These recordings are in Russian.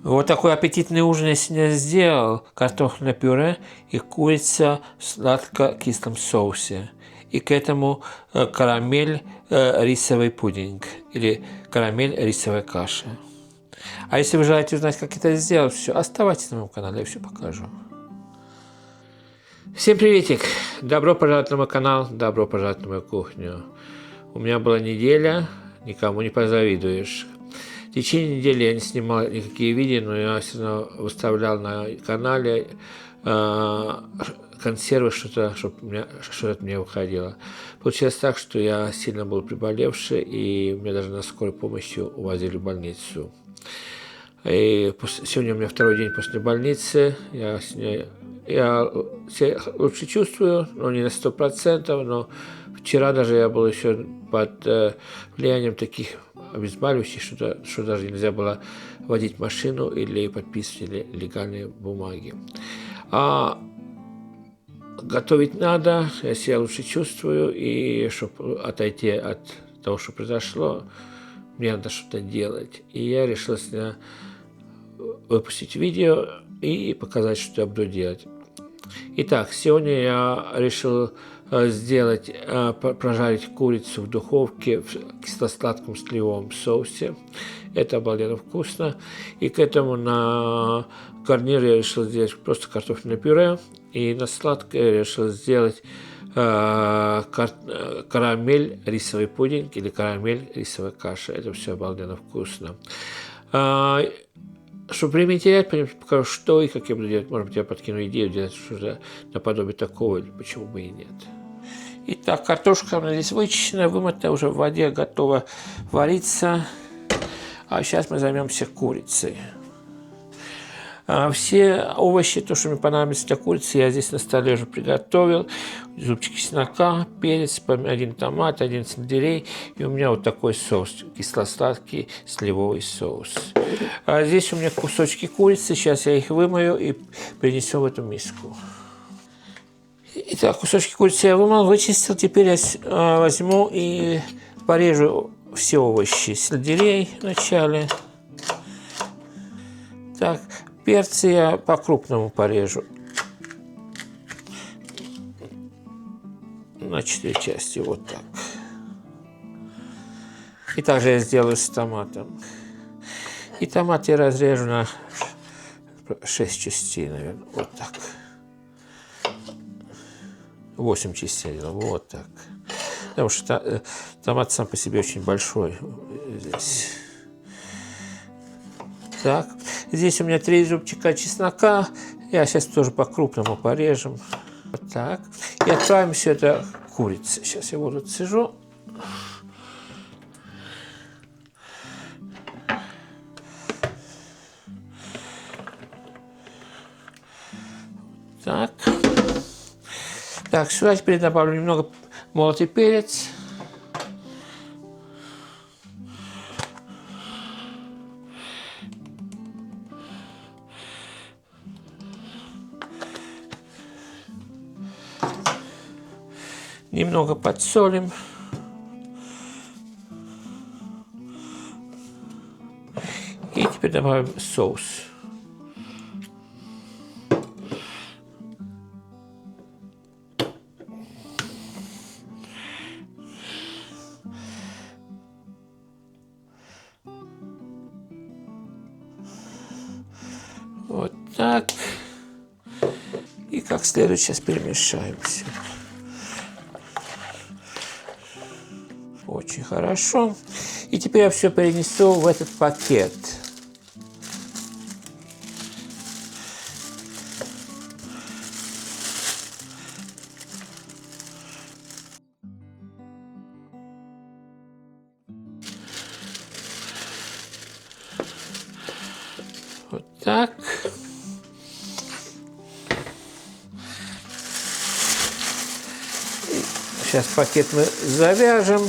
Вот такой аппетитный ужин я сегодня сделал. Картофельное пюре и курица в сладко-кислом соусе. И к этому карамель рисовый пудинг или карамель рисовая каша. А если вы желаете узнать, как это сделать, все, оставайтесь на моем канале, я все покажу. Всем приветик! Добро пожаловать на мой канал, добро пожаловать на мою кухню. У меня была неделя, никому не позавидуешь. В течение недели я не снимал никакие видео, но я все равно выставлял на канале консервы, что-то от меня выходило. Получилось так, что я сильно был приболевший, и меня даже на скорой помощи увозили в больницу. И сегодня у меня второй день после больницы. Я себя лучше чувствую, но не на 100%, но вчера даже я был еще под влиянием таких обезболивающих, что даже нельзя было водить машину или подписывать легальные бумаги. А готовить надо, я себя лучше чувствую, и чтобы отойти от того, что произошло, мне надо что-то делать. И я решил выпустить видео и показать, что я буду делать. Итак, сегодня я решил прожарить курицу в духовке в кисло-сладком сливовом соусе. Это обалденно вкусно. И к этому на гарнир я решил сделать просто картофельное пюре. И на сладкое я решил сделать карамель рисовый пудинг или карамель рисовая каша. Это все обалденно вкусно. Чтобы время не терять, покажу, что и как я буду делать. Может быть, я подкину идею делать что-то наподобие такого, или почему бы и нет. Итак, картошка у меня здесь вычищена, вымыта, уже в воде, готова вариться. А сейчас мы займемся курицей. Все овощи, то, что мне понадобится для курицы, я здесь на столе уже приготовил. Зубчик чеснока, перец, один томат, один сельдерей. И у меня вот такой соус, кисло-сладкий сливовый соус. Здесь у меня кусочки курицы, сейчас я их вымою и принесу в эту миску. Итак, кусочки курицы я вымыл, вычистил. Теперь я возьму и порежу все овощи. Сельдерей вначале. Так, перцы я по-крупному порежу. На 4 части, вот так. И также я сделаю с томатом. И томат я разрежу на 6 частей, наверное, вот так. 8 частей, вот так. Потому что томат сам по себе очень большой здесь. Так, здесь у меня 3 зубчика чеснока. Я сейчас тоже по-крупному порежем. Вот так. И отправим все это к курице. Сейчас я вот сижу. Так. Так, сюда теперь добавлю немного молотый перец. Немного подсолим. И теперь добавим соус. Вот так. И как следует сейчас перемешаем все. Очень хорошо. И теперь я все перенесу в этот пакет. Вот так. Сейчас пакет мы завяжем.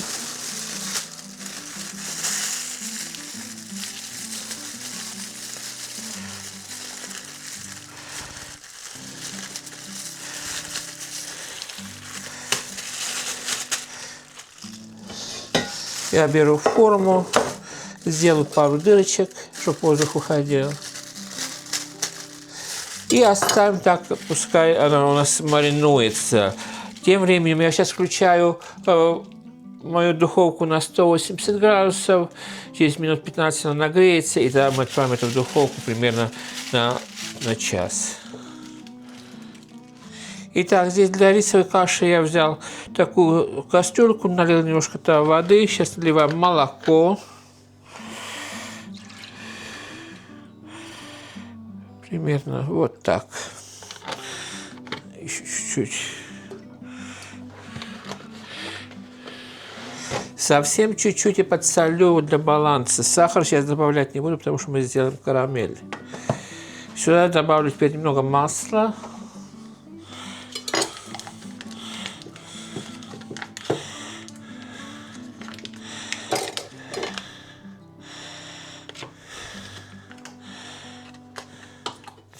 Я беру форму, сделаю пару дырочек, чтобы воздух уходил. И оставим так, пускай она у нас маринуется. Тем временем я сейчас включаю мою духовку на 180 градусов. Через минут 15 она нагреется, и тогда мы отправим это в духовку примерно на час. Итак, здесь для рисовой каши я взял такую кастрюльку, налил немножко воды. Сейчас наливаем молоко. Примерно вот так. Еще чуть-чуть. Совсем чуть-чуть и подсолю для баланса. Сахар сейчас добавлять не буду, потому что мы сделаем карамель. Сюда добавлю теперь немного масла.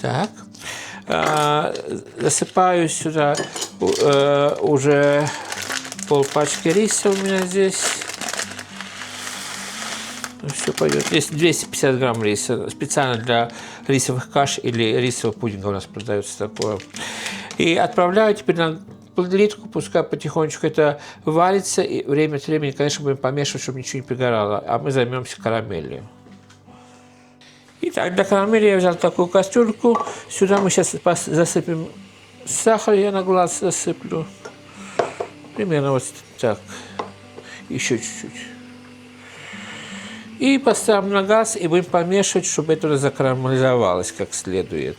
Так. Засыпаю сюда уже полпачки риса у меня здесь. Ну, все пойдет. Здесь 250 грамм риса. Специально для рисовых каш или рисового пудинга у нас продается такое. И отправляю теперь на плитку, пускай потихонечку это варится. И время от времени, конечно, будем помешивать, чтобы ничего не пригорало. А мы займемся карамелью. Итак, для карамели я взял такую кастрюльку. Сюда мы сейчас засыпем сахар, я на глаз засыплю. Примерно вот так. Еще чуть-чуть. И поставим на газ и будем помешивать, чтобы это закарамелизовалось как следует.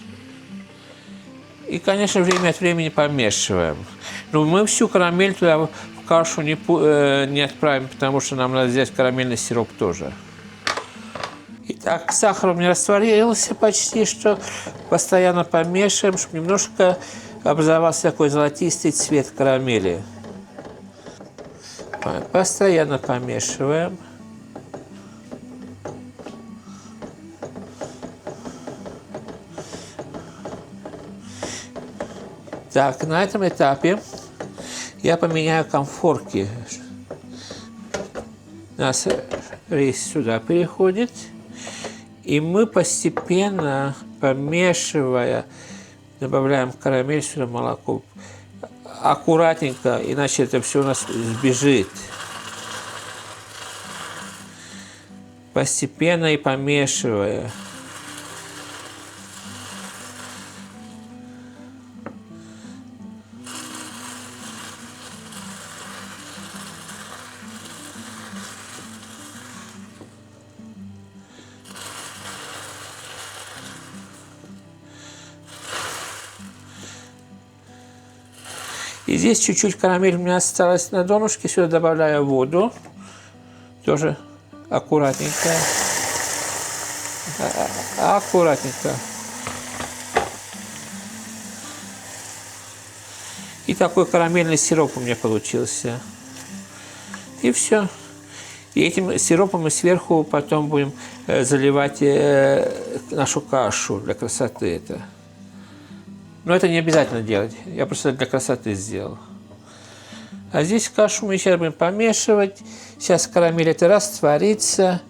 И, конечно, время от времени помешиваем. Но мы всю карамель туда в кашу не отправим, потому что нам надо взять карамельный сироп тоже. Итак, сахар у меня растворился почти что. Постоянно помешиваем, чтобы немножко образовался такой золотистый цвет карамели. Постоянно помешиваем. Так, на этом этапе я поменяю комфорки. У нас рис сюда переходит. И мы постепенно, помешивая, добавляем карамель сюда, молоко. Аккуратненько, иначе это все у нас сбежит. Постепенно и помешивая. И здесь чуть-чуть карамель у меня осталась на донышке. Сюда добавляю воду. Тоже аккуратненько. Аккуратненько. И такой карамельный сироп у меня получился. И все. И этим сиропом мы сверху потом будем заливать нашу кашу для красоты. Это. Но это не обязательно делать. Я просто для красоты сделал. А здесь кашу мы сейчас будем помешивать. Сейчас карамель это растворится.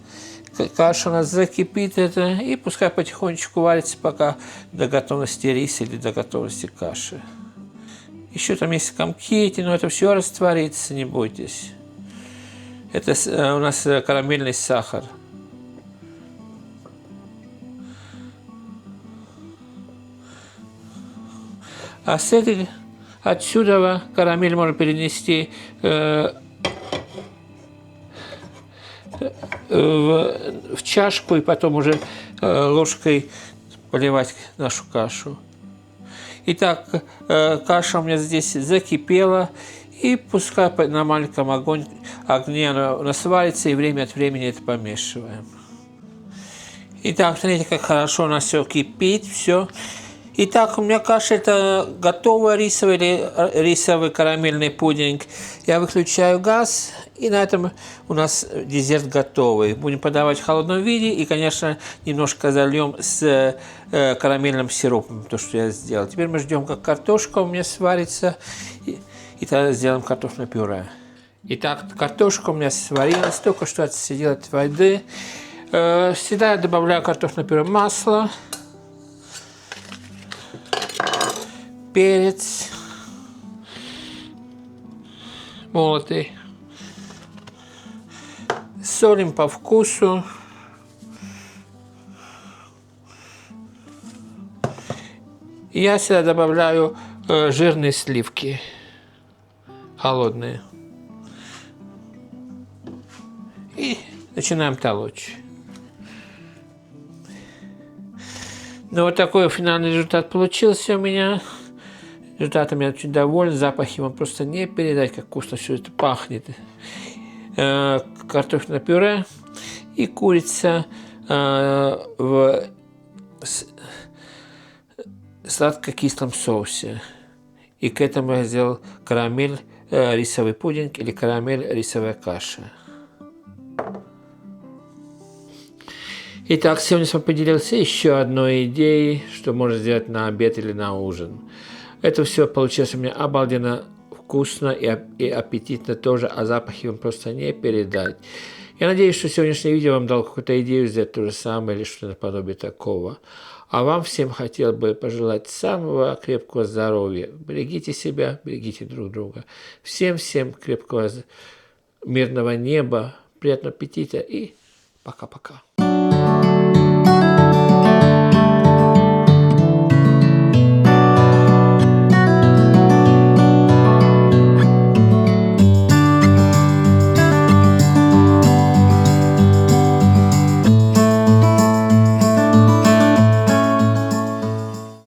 Каша у нас закипит. Это, и пускай потихонечку варится, пока до готовности риса или до готовности каши. Еще там есть комки эти, но это все растворится, не бойтесь. Это у нас карамельный сахар. А с этой, отсюда карамель можно перенести в чашку и потом уже ложкой поливать нашу кашу. Итак, каша у меня здесь закипела, и пускай на маленьком огне она у нас варится, и время от времени это помешиваем. Итак, смотрите, как хорошо у нас все кипит, все. Итак, у меня каша это готовая рисовая или рисовый карамельный пудинг. Я выключаю газ, и на этом у нас десерт готовый. Будем подавать в холодном виде, и, конечно, немножко зальем с карамельным сиропом, то, что я сделал. Теперь мы ждем, как картошка у меня сварится, и тогда сделаем картофельное пюре. Итак, картошка у меня сварилась, только что отсидела от воды. Всегда я добавляю картофельное пюре масло. перец молотый. Солим по вкусу. Я сюда добавляю жирные сливки, холодные. И начинаем толочь. Ну, вот такой финальный результат получился у меня. Результатом я очень доволен. Запахи вам просто не передать, как вкусно все это пахнет. Картофельное пюре и курица в сладко-кислом соусе. И к этому я сделал карамель, рисовый пудинг или карамель, рисовая каша. Итак, сегодня я с вами поделился еще одной идеей, что можно сделать на обед или на ужин. Это все получилось у меня обалденно вкусно и аппетитно тоже, а запахи вам просто не передать. Я надеюсь, что сегодняшнее видео вам дало какую-то идею сделать то же самое или что-то наподобие такого. А вам всем хотел бы пожелать самого крепкого здоровья. Берегите себя, берегите друг друга. Всем-всем крепкого мирного неба, приятного аппетита и пока-пока.